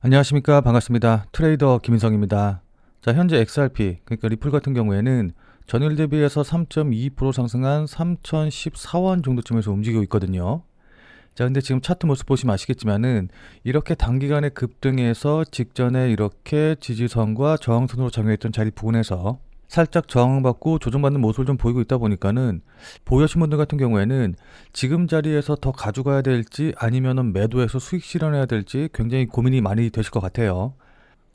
안녕하십니까. 반갑습니다. 트레이더 김인성입니다. 자, 현재 XRP, 그러니까 리플 같은 경우에는 전일 대비해서 3.2% 상승한 3014원 정도쯤에서 움직이고 있거든요. 자, 근데 지금 차트 모습 보시면 아시겠지만은 이렇게 단기간에 급등해서 직전에 이렇게 지지선과 저항선으로 작용했던 자리 부근에서 살짝 저항받고 조정받는 모습을 좀 보이고 있다 보니까는 보유하신 분들 같은 경우에는 지금 자리에서 더 가져가야 될지 아니면은 매도해서 수익 실현해야 될지 굉장히 고민이 많이 되실 것 같아요.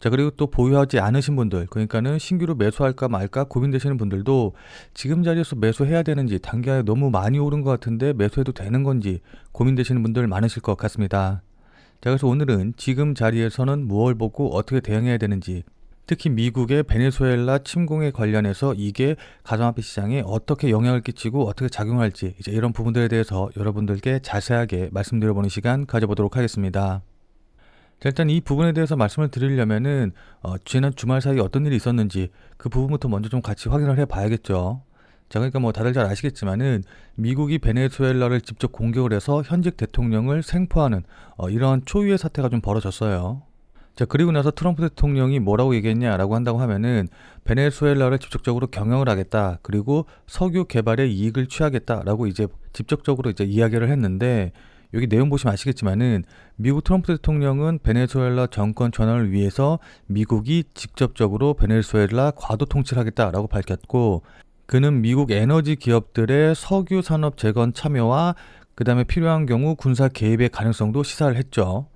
자, 그리고 또 보유하지 않으신 분들, 그러니까는 신규로 매수할까 말까 고민되시는 분들도 지금 자리에서 매수해야 되는지, 단기간에 너무 많이 오른 것 같은데 매수해도 되는 건지 고민되시는 분들 많으실 것 같습니다. 자, 그래서 오늘은 지금 자리에서는 무엇을 보고 어떻게 대응해야 되는지, 특히 미국의 베네수엘라 침공에 관련해서 이게 가상화폐 시장에 어떻게 영향을 끼치고 어떻게 작용할지, 이제 이런 부분들에 대해서 여러분들께 자세하게 말씀드려보는 시간 가져보도록 하겠습니다. 자, 일단 이 부분에 대해서 말씀을 드리려면은 지난 주말 사이에 어떤 일이 있었는지 그 부분부터 먼저 좀 같이 확인을 해 봐야겠죠. 자, 그러니까 뭐 다들 잘 아시겠지만은 미국이 베네수엘라를 직접 공격을 해서 현직 대통령을 생포하는 이러한 초유의 사태가 좀 벌어졌어요. 자, 그리고 나서 트럼프 대통령이 뭐라고 얘기했냐라고 한다고 하면은 베네수엘라를 직접적으로 경영을 하겠다. 그리고 석유 개발에 이익을 취하겠다라고 이제 직접적으로 이제 이야기를 했는데, 여기 내용 보시면 아시겠지만은 미국 트럼프 대통령은 베네수엘라 정권 전환을 위해서 미국이 직접적으로 베네수엘라 과도 통치를 하겠다라고 밝혔고, 그는 미국 에너지 기업들의 석유 산업 재건 참여와 그 다음에 필요한 경우 군사 개입의 가능성도 시사를 했죠.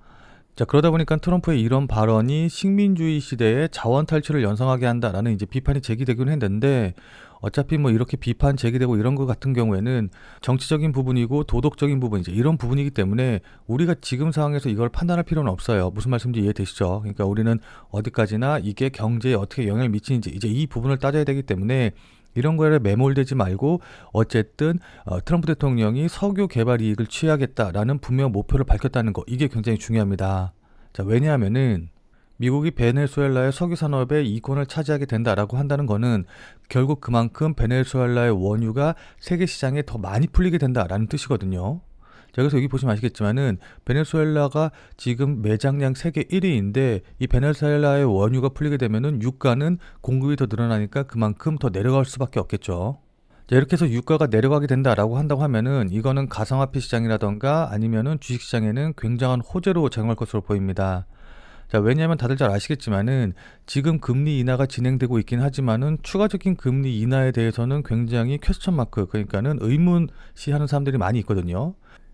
자, 그러다 보니까 트럼프의 이런 발언이 식민주의 시대에 자원 탈취를 연상하게 한다라는 이제 비판이 제기되긴 했는데, 어차피 뭐 이렇게 비판 제기되고 이런 것 같은 경우에는 정치적인 부분이고 도덕적인 부분, 이제 이런 부분이기 때문에 우리가 지금 상황에서 이걸 판단할 필요는 없어요. 무슨 말씀인지 이해되시죠? 그러니까 우리는 어디까지나 이게 경제에 어떻게 영향을 미치는지 이제 이 부분을 따져야 되기 때문에 이런 거에 매몰되지 말고, 어쨌든 트럼프 대통령이 석유 개발 이익을 취하겠다라는 분명 목표를 밝혔다는 거, 이게 굉장히 중요합니다. 자, 왜냐하면은 미국이 베네수엘라의 석유 산업에 이권을 차지하게 된다라고 한다는 거는 결국 그만큼 베네수엘라의 원유가 세계 시장에 더 많이 풀리게 된다라는 뜻이거든요. 자, 그래서 여기 보시면 아시겠지만은 베네수엘라가 지금 매장량 세계 1위인데 이 베네수엘라의 원유가 풀리게 되면은 유가는 공급이 더 늘어나니까 그만큼 더 내려갈 수밖에 없겠죠. 자, 이렇게 해서 유가가 내려가게 된다라고 한다고 하면은 이거는 가상화폐 시장이라던가 아니면은 주식 시장에는 굉장한 호재로 작용할 것으로 보입니다. 자, 왜냐하면 다들 잘 아시겠지만은 지금 금리 인하가 진행되고 있긴 하지만은 추가적인 금리 인하에 대해서는 굉장히 퀘스천 마크, 그러니까는 의문시하는 사람들이 많이 있거든요.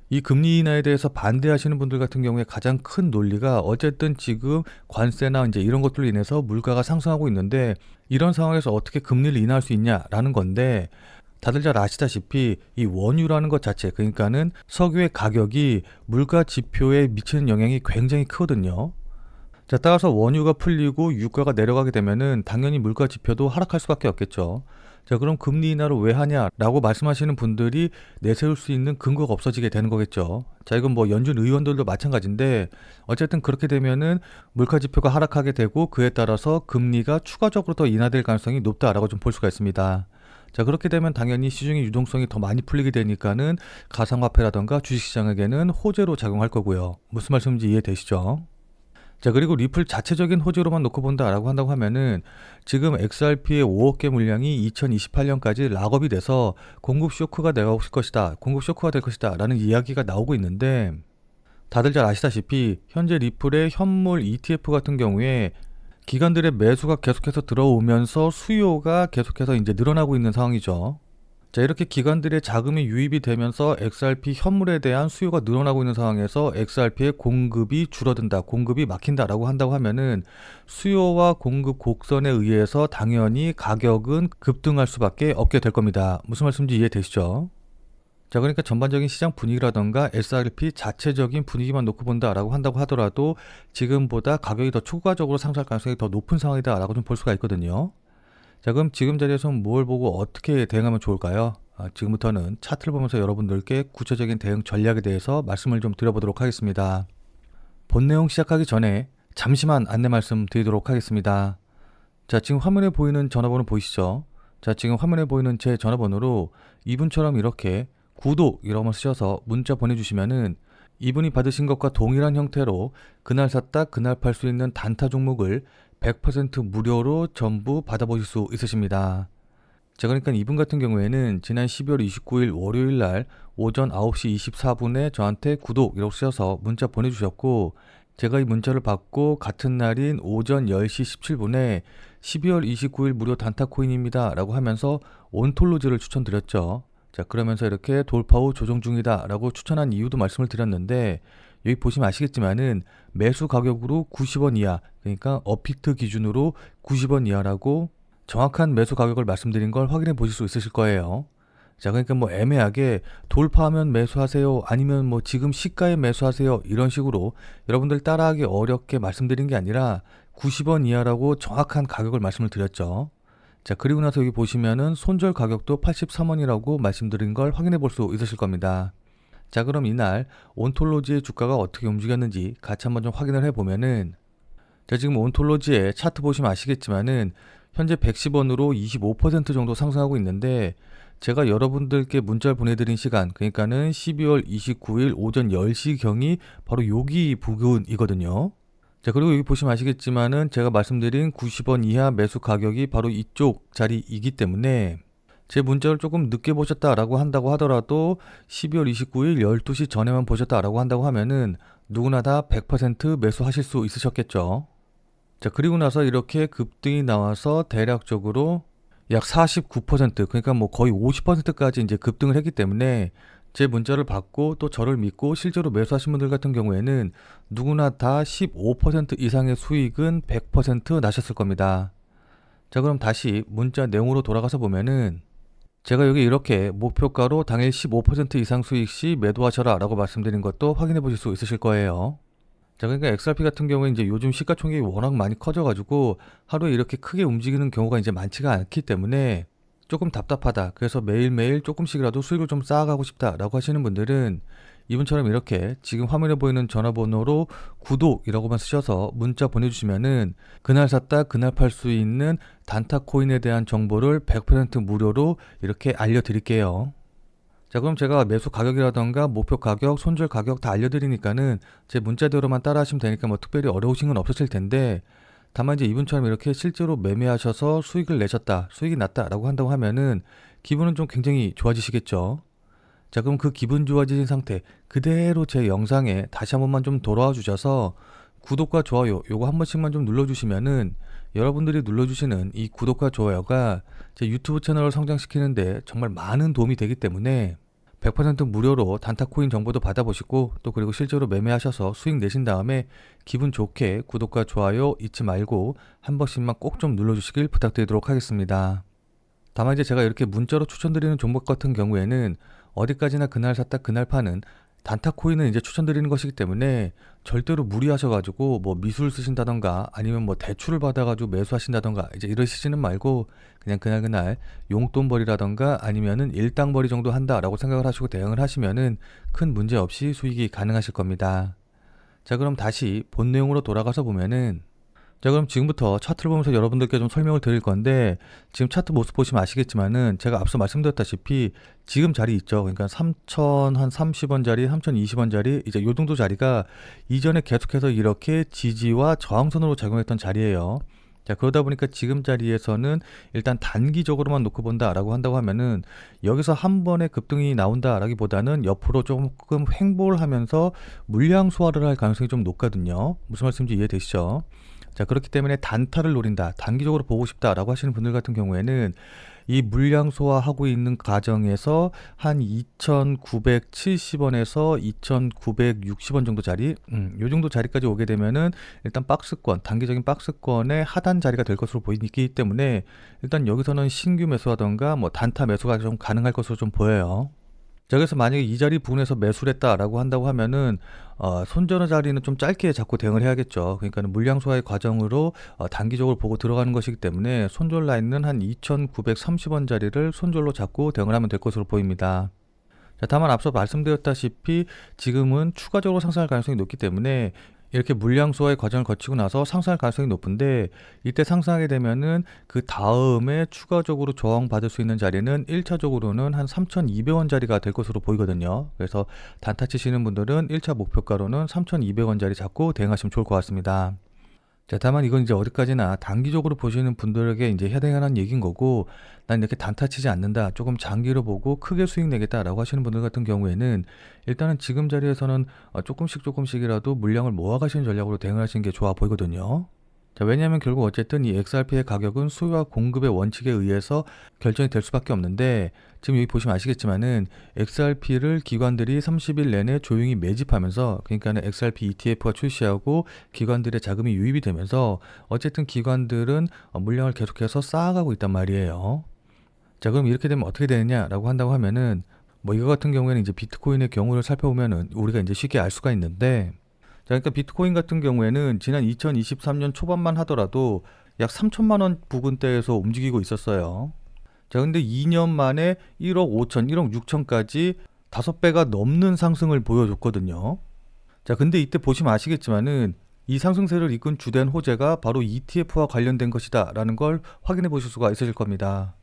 이 금리 인하에 대해서 반대하시는 분들 같은 경우에 가장 큰 논리가 어쨌든 지금 관세나 이제 이런 것들로 인해서 물가가 상승하고 있는데 이런 상황에서 어떻게 금리를 인하할 수 있냐라는 건데, 다들 잘 아시다시피 이 원유라는 것 자체, 그러니까는 석유의 가격이 물가 지표에 미치는 영향이 굉장히 크거든요. 자, 따라서 원유가 풀리고 유가가 내려가게 되면은 당연히 물가 지표도 하락할 수밖에 없겠죠. 자, 그럼 금리 인하를 왜 하냐라고 말씀하시는 분들이 내세울 수 있는 근거가 없어지게 되는 거겠죠. 자, 이건 뭐 연준 의원들도 마찬가지인데, 어쨌든 그렇게 되면은 물가 지표가 하락하게 되고 그에 따라서 금리가 추가적으로 더 인하될 가능성이 높다라고 좀 볼 수가 있습니다. 자, 그렇게 되면 당연히 시중의 유동성이 더 많이 풀리게 되니까는 가상화폐라던가 주식시장에게는 호재로 작용할 거고요. 무슨 말씀인지 이해되시죠? 자, 그리고 리플 자체적인 호재로만 놓고 본다라고 한다고 하면은 지금 XRP의 5억 개 물량이 2028년까지 락업이 돼서 공급 쇼크가 내가 올 것이다, 공급 쇼크가 될 것이다 라는 이야기가 나오고 있는데, 다들 잘 아시다시피 현재 리플의 현물 ETF 같은 경우에 기관들의 매수가 계속해서 들어오면서 수요가 계속해서 이제 늘어나고 있는 상황이죠. 자, 이렇게 기관들의 자금이 유입이 되면서 XRP 현물에 대한 수요가 늘어나고 있는 상황에서 XRP의 공급이 줄어든다, 공급이 막힌다라고 한다고 하면은 수요와 공급 곡선에 의해서 당연히 가격은 급등할 수밖에 없게 될 겁니다. 무슨 말씀인지 이해되시죠? 자, 그러니까 전반적인 시장 분위기라던가 XRP 자체적인 분위기만 놓고 본다라고 한다고 하더라도 지금보다 가격이 더 추가적으로 상승할 가능성이 더 높은 상황이다라고 좀 볼 수가 있거든요. 자, 그럼 지금 자리에서 뭘 보고 어떻게 대응하면 좋을까요? 지금부터는 차트를 보면서 여러분들께 구체적인 대응 전략에 대해서 말씀을 좀 드려보도록 하겠습니다. 본 내용 시작하기 전에 잠시만 안내 말씀 드리도록 하겠습니다. 자, 지금 화면에 보이는 전화번호 보이시죠? 자, 지금 화면에 보이는 제 전화번호로 이분처럼 이렇게 구독 이런 거 쓰셔서 문자 보내주시면은 이분이 받으신 것과 동일한 형태로 그날 샀다 그날 팔 수 있는 단타 종목을 100% 무료로 전부 받아보실 수 있으십니다. 자, 그러니까 이분 같은 경우에는 지난 12월 29일 월요일 날 오전 9시 24분에 저한테 구독이라고 쓰셔서 문자 보내주셨고, 제가 이 문자를 받고 같은 날인 오전 10시 17분에 12월 29일 무료 단타 코인입니다 라고 하면서 온톨로지를 추천드렸죠. 자, 그러면서 이렇게 돌파 후 조정 중이다 라고 추천한 이유도 말씀을 드렸는데, 여기 보시면 아시겠지만은 매수 가격으로 90원 이하, 그러니까 업비트 기준으로 90원 이하라고 정확한 매수 가격을 말씀드린 걸 확인해 보실 수 있으실 거예요. 자, 그러니까 뭐 애매하게 돌파하면 매수하세요, 아니면 뭐 지금 시가에 매수하세요, 이런 식으로 여러분들 따라하기 어렵게 말씀드린 게 아니라 90원 이하라고 정확한 가격을 말씀을 드렸죠. 자, 그리고 나서 여기 보시면은 손절 가격도 83원이라고 말씀드린 걸 확인해 볼 수 있으실 겁니다. 자, 그럼 이날 온톨로지의 주가가 어떻게 움직였는지 같이 한번 좀 확인을 해보면은, 자, 지금 온톨로지의 차트 보시면 아시겠지만은 현재 110원으로 25% 정도 상승하고 있는데, 제가 여러분들께 문자를 보내드린 시간, 그러니까는 12월 29일 오전 10시경이 바로 여기 부근이거든요. 자, 그리고 여기 보시면 아시겠지만은 제가 말씀드린 90원 이하 매수 가격이 바로 이쪽 자리이기 때문에 제 문자를 조금 늦게 보셨다라고 한다고 하더라도 12월 29일 12시 전에만 보셨다라고 한다고 하면은 누구나 다 100% 매수하실 수 있으셨겠죠. 자, 그리고 나서 이렇게 급등이 나와서 대략적으로 약 49%, 그러니까 뭐 거의 50%까지 이제 급등을 했기 때문에 제 문자를 받고 또 저를 믿고 실제로 매수하신 분들 같은 경우에는 누구나 다 15% 이상의 수익은 100% 나셨을 겁니다. 자, 그럼 다시 문자 내용으로 돌아가서 보면은 제가 여기 이렇게 목표가로 당일 15% 이상 수익 시 매도하셔라 라고 말씀드린 것도 확인해 보실 수 있으실 거예요. 자, 그러니까 XRP 같은 경우에 이제 요즘 시가총액이 워낙 많이 커져가지고 하루에 이렇게 크게 움직이는 경우가 이제 많지가 않기 때문에 조금 답답하다, 그래서 매일매일 조금씩이라도 수익을 좀 쌓아가고 싶다라고 하시는 분들은 이분처럼 이렇게 지금 화면에 보이는 전화번호로 구독이라고만 쓰셔서 문자 보내주시면은 그날 샀다 그날 팔 수 있는 단타 코인에 대한 정보를 100% 무료로 이렇게 알려드릴게요. 자, 그럼 제가 매수 가격이라던가 목표 가격, 손절 가격 다 알려드리니까는 제 문자대로만 따라 하시면 되니까 뭐 특별히 어려우신 건 없으실 텐데, 다만 이제 이분처럼 이렇게 실제로 매매하셔서 수익을 내셨다, 수익이 났다라고 한다고 하면은 기분은 좀 굉장히 좋아지시겠죠. 자, 그럼 그 기분 좋아지신 상태 그대로 제 영상에 다시 한 번만 좀 돌아와 주셔서 구독과 좋아요 요거 한 번씩만 좀 눌러주시면은 여러분들이 눌러주시는 이 구독과 좋아요가 제 유튜브 채널을 성장시키는데 정말 많은 도움이 되기 때문에 100% 무료로 단타 코인 정보도 받아보시고, 또 그리고 실제로 매매하셔서 수익 내신 다음에 기분 좋게 구독과 좋아요 잊지 말고 한 번씩만 꼭 좀 눌러주시길 부탁드리도록 하겠습니다. 다만 이제 제가 이렇게 문자로 추천드리는 종목 같은 경우에는 어디까지나 그날 샀다 그날 파는 단타 코인은 이제 추천드리는 것이기 때문에 절대로 무리하셔가지고 뭐 미술 쓰신다던가 아니면 뭐 대출을 받아가지고 매수하신다던가 이제 이러시지는 말고 그냥 그날 용돈벌이라던가 아니면은 일당벌이 정도 한다라고 생각을 하시고 대응을 하시면은 큰 문제 없이 수익이 가능하실 겁니다. 자, 그럼 다시 본 내용으로 돌아가서 보면은, 자, 그럼 지금부터 차트를 보면서 여러분들께 좀 설명을 드릴 건데, 지금 차트 모습 보시면 아시겠지만은 제가 앞서 말씀드렸다시피 지금 자리 있죠. 그러니까 3,030원짜리, 3,020원짜리 이제 요 정도 자리가 이전에 계속해서 이렇게 지지와 저항선으로 작용했던 자리예요. 자, 그러다 보니까 지금 자리에서는 일단 단기적으로만 놓고 본다라고 한다고 하면은 여기서 한 번에 급등이 나온다라기보다는 옆으로 조금 횡보를 하면서 물량 소화를 할 가능성이 좀 높거든요. 무슨 말씀인지 이해되시죠? 자, 그렇기 때문에 단타를 노린다, 단기적으로 보고 싶다라고 하시는 분들 같은 경우에는 이 물량 소화하고 있는 과정에서 한 2,970원에서 2,960원 정도 자리, 요 정도 자리까지 오게 되면은 일단 박스권, 단기적인 박스권의 하단 자리가 될 것으로 보이기 때문에 일단 여기서는 신규 매수하던가 뭐 단타 매수가 좀 가능할 것으로 좀 보여요. 자, 그래서 만약에 이 자리 부분에서 매수를 했다라고 한다고 하면은 손절의 자리는 좀 짧게 잡고 대응을 해야겠죠. 그러니까 물량 소화의 과정으로 단기적으로 보고 들어가는 것이기 때문에 손절 라인은 한 2,930원 자리를 손절로 잡고 대응을 하면 될 것으로 보입니다. 자, 다만 앞서 말씀드렸다시피 지금은 추가적으로 상승할 가능성이 높기 때문에 이렇게 물량소화의 과정을 거치고 나서 상승할 가능성이 높은데, 이때 상승하게 되면은 그 다음에 추가적으로 저항받을 수 있는 자리는 1차적으로는 한 3,200원짜리가 될 것으로 보이거든요. 그래서 단타 치시는 분들은 1차 목표가로는 3,200원짜리 잡고 대응하시면 좋을 것 같습니다. 자, 다만 이건 이제 어디까지나 단기적으로 보시는 분들에게 이제 해당하는 얘기인 거고, 난 이렇게 단타 치지 않는다, 조금 장기로 보고 크게 수익 내겠다라고 하시는 분들 같은 경우에는 일단은 지금 자리에서는 조금씩이라도 물량을 모아가시는 전략으로 대응을 하시는 게 좋아 보이거든요. 자, 왜냐하면 결국 어쨌든 이 XRP의 가격은 수요와 공급의 원칙에 의해서 결정이 될 수밖에 없는데, 지금 여기 보시면 아시겠지만은 XRP를 기관들이 30일 내내 조용히 매집하면서, 그러니까는 XRP ETF가 출시하고 기관들의 자금이 유입이 되면서 어쨌든 기관들은 물량을 계속해서 쌓아가고 있단 말이에요. 자, 그럼 이렇게 되면 어떻게 되느냐라고 한다고 하면은, 뭐 이거 같은 경우에는 이제 비트코인의 경우를 살펴보면은 우리가 이제 쉽게 알 수가 있는데, 자, 그러니까 비트코인 같은 경우에는 지난 2023년 초반만 하더라도 약 3천만 원 부근대에서 움직이고 있었어요. 자, 근데 2년 만에 1억 5천, 1억 6천까지 5배가 넘는 상승을 보여줬거든요. 자, 근데 이때 보시면 아시겠지만은 이 상승세를 이끈 주된 호재가 바로 ETF와 관련된 것이다 라는 걸 확인해 보실 수가 있으실 겁니다.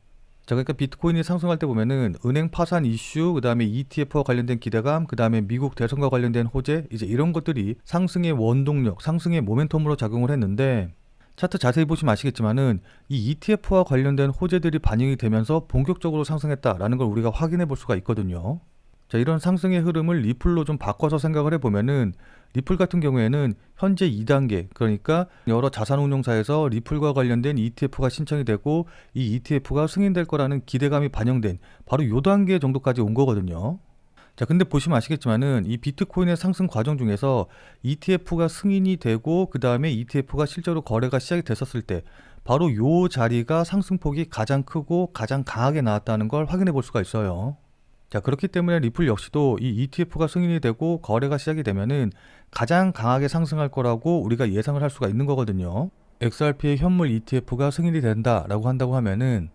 자, 그러니까 비트코인이 상승할 때 보면은 은행 파산 이슈, 그 다음에 ETF와 관련된 기대감, 그 다음에 미국 대선과 관련된 호재, 이제 이런 것들이 상승의 원동력, 상승의 모멘텀으로 작용을 했는데, 차트 자세히 보시면 아시겠지만은 이 ETF와 관련된 호재들이 반영이 되면서 본격적으로 상승했다라는 걸 우리가 확인해 볼 수가 있거든요. 자, 이런 상승의 흐름을 리플로 좀 바꿔서 생각을 해보면은, 리플 같은 경우에는 현재 2단계, 그러니까 여러 자산운용사에서 리플과 관련된 ETF가 신청이 되고 이 ETF가 승인될 거라는 기대감이 반영된 바로 요 단계 정도까지 온 거거든요. 자, 근데 보시면 아시겠지만은 이 비트코인의 상승 과정 중에서 ETF가 승인이 되고 그 다음에 ETF가 실제로 거래가 시작이 됐었을 때 바로 요 자리가 상승폭이 가장 크고 가장 강하게 나왔다는 걸 확인해 볼 수가 있어요. 자, 그렇기 때문에 리플 역시도 이 ETF가 승인이 되고 거래가 시작이 되면은 가장 강하게 상승할 거라고 우리가 예상을 할 수가 있는 거거든요. XRP의 현물 ETF가 승인이 된다라고 한다고 하면은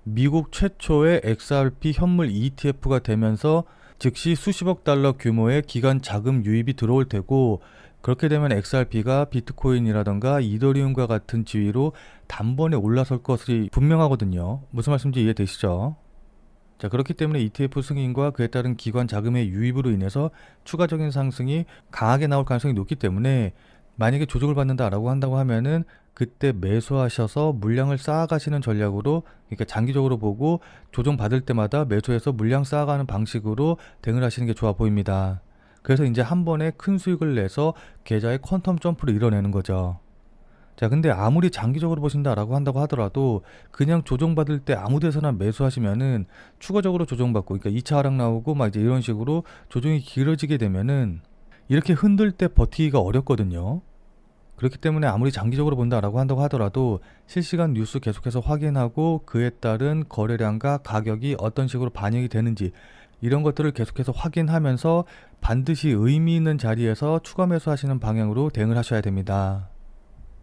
미국 최초의 XRP 현물 ETF가 되면서 즉시 수십억 달러 규모의 기관 자금 유입이 들어올 테고, 그렇게 되면 XRP가 비트코인이라던가 이더리움과 같은 지위로 단번에 올라설 것이 분명하거든요. 무슨 말씀인지 이해되시죠? 자, 그렇기 때문에 ETF 승인과 그에 따른 기관 자금의 유입으로 인해서 추가적인 상승이 강하게 나올 가능성이 높기 때문에, 만약에 조정을 받는다라고 한다고 하면은 그때 매수하셔서 물량을 쌓아가시는 전략으로, 그러니까 장기적으로 보고 조정 받을 때마다 매수해서 물량 쌓아가는 방식으로 대응을 하시는 게 좋아 보입니다. 그래서 이제 한 번에 큰 수익을 내서 계좌의 퀀텀 점프를 이뤄내는 거죠. 자, 근데 아무리 장기적으로 보신다라고 한다고 하더라도 그냥 조정받을 때 아무 데서나 매수하시면은 추가적으로 조정받고, 그러니까 2차 하락 나오고 막 이제 이런 식으로 조정이 길어지게 되면은 이렇게 흔들 때 버티기가 어렵거든요. 그렇기 때문에 아무리 장기적으로 본다라고 한다고 하더라도 실시간 뉴스 계속해서 확인하고 그에 따른 거래량과 가격이 어떤 식으로 반영이 되는지 이런 것들을 계속해서 확인하면서 반드시 의미 있는 자리에서 추가 매수하시는 방향으로 대응을 하셔야 됩니다.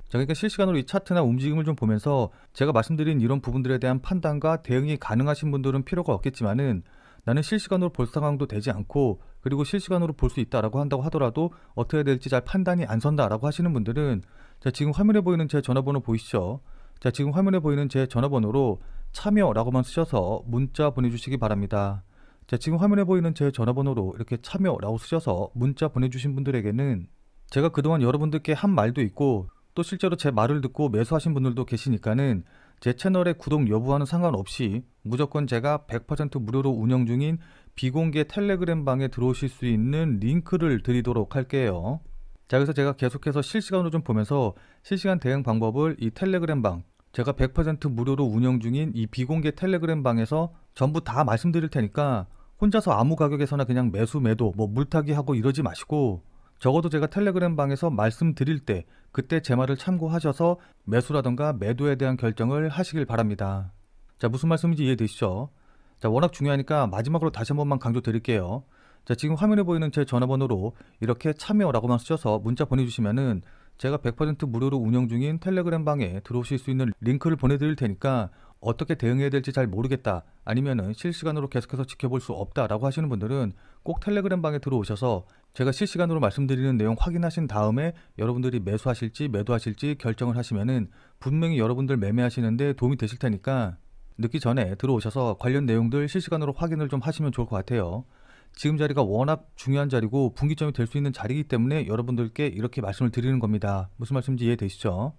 자, 그러니까 실시간으로 이 차트나 움직임을 좀 보면서 제가 말씀드린 이런 부분들에 대한 판단과 대응이 가능하신 분들은 필요가 없겠지만은, 나는 실시간으로 볼 상황도 되지 않고 그리고 실시간으로 볼 수 있다라고 한다고 하더라도 어떻게 해야 될지 잘 판단이 안 선다라고 하시는 분들은, 자, 지금 화면에 보이는 제 전화번호 보이시죠? 자, 지금 화면에 보이는 제 전화번호로 참여라고만 쓰셔서 문자 보내주시기 바랍니다. 자, 지금 화면에 보이는 제 전화번호로 이렇게 참여라고 쓰셔서 문자 보내주신 분들에게는 제가 그동안 여러분들께 한 말도 있고 또 실제로 제 말을 듣고 매수하신 분들도 계시니까는 제 채널의 구독 여부와는 상관없이 무조건 제가 100% 무료로 운영 중인 비공개 텔레그램 방에 들어오실 수 있는 링크를 드리도록 할게요. 자, 그래서 제가 계속해서 실시간으로 좀 보면서 실시간 대응 방법을 이 텔레그램 방, 제가 100% 무료로 운영 중인 이 비공개 텔레그램 방에서 전부 다 말씀드릴 테니까 혼자서 아무 가격에서나 그냥 매수 매도 뭐 물타기 하고 이러지 마시고, 적어도 제가 텔레그램 방에서 말씀드릴 때 그때 제 말을 참고하셔서 매수라던가 매도에 대한 결정을 하시길 바랍니다. 자, 무슨 말씀인지 이해되시죠? 자, 워낙 중요하니까 마지막으로 다시 한 번만 강조 드릴게요. 자, 지금 화면에 보이는 제 전화번호로 이렇게 참여라고만 쓰셔서 문자 보내주시면은 제가 100% 무료로 운영 중인 텔레그램 방에 들어오실 수 있는 링크를 보내드릴 테니까, 어떻게 대응해야 될지 잘 모르겠다, 아니면은 실시간으로 계속해서 지켜볼 수 없다라고 하시는 분들은 꼭 텔레그램 방에 들어오셔서 제가 실시간으로 말씀드리는 내용 확인하신 다음에 여러분들이 매수하실지 매도하실지 결정을 하시면은 분명히 여러분들 매매하시는데 도움이 되실 테니까 늦기 전에 들어오셔서 관련 내용들 실시간으로 확인을 좀 하시면 좋을 것 같아요. 지금 자리가 워낙 중요한 자리고 분기점이 될 수 있는 자리이기 때문에 여러분들께 이렇게 말씀을 드리는 겁니다. 무슨 말씀인지 이해되시죠?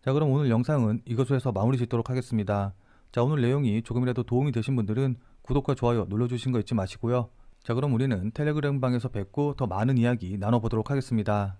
자, 그럼 오늘 영상은 이것으로 해서 마무리 짓도록 하겠습니다. 자, 오늘 내용이 조금이라도 도움이 되신 분들은 구독과 좋아요 눌러주신 거 잊지 마시고요. 자, 그럼 우리는 텔레그램 방에서 뵙고 더 많은 이야기 나눠보도록 하겠습니다.